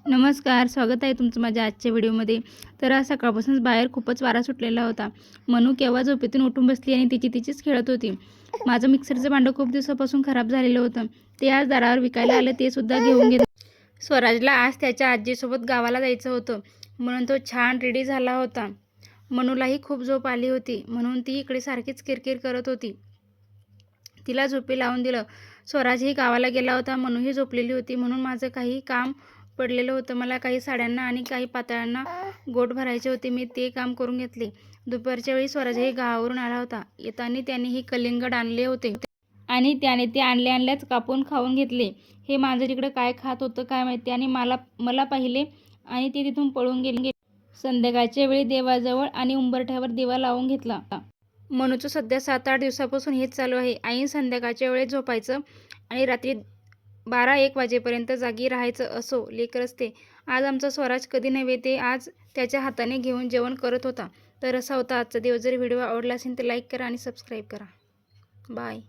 नमस्कार, स्वागत आहे तुमचं माझ्या आजच्या व्हिडिओमध्ये. तर आज सकाळपासूनच बाहेर खूपच वारा सुटलेला होता. मनू केव्हा झोपेतून उठून बसली आणि तिचीच खेळत होती. माझं मिक्सरचं भांडं खूप दिवसापासून खराब झालेलं होतं. ते आज दारावर विकायला आलं, ते सुद्धा घेऊन गेलं. स्वराजला आज त्याच्या आजीसोबत गावाला जायचं होतं, म्हणून तो छान रेडी झाला होता. मनूलाही खूप झोप आली होती, म्हणून ती इकडे सारखीच किरकिर करत होती. तिला झोपी लावून दिलं. स्वराजही गावाला गेला होता. मनूही झोपलेली होती, म्हणून माझं काही काम पडलेलं होतं. मला काही साड्यांना आणि काही पातळांना गोट भरायचे होते. मी ते काम करून घेतले. दुपारच्या वेळी स्वराजही गावावरून आला होता. येताना त्यानेही कलिंगड आणले होते आणि त्याने ते आणल्याच कापून खाऊन घेतले. हे मांजर इकडं काय खात होतं काय माहिती, आणि मला पाहिले आणि ते तिथून पळून गेले. संध्याकाळच्या वेळी देवाजवळ आणि उंबरठ्यावर दिवा लावून घेतला. मनूचं सध्या 7-8 दिवसापासून हेच चालू आहे. ऐन संध्याकाळच्या वेळेत झोपायचं आणि रात्री 12-1 वाजेपर्यंत जागी राहायचं. असो लेकरच ते. आज आमचा स्वराज कधी नव्हे ते आज त्याच्या हाताने घेऊन जेवण करत होता. तर असा होता आजचा दिवस. जर व्हिडिओ आवडला असेल तर लाईक करा आणि सबस्क्राईब करा. बाय.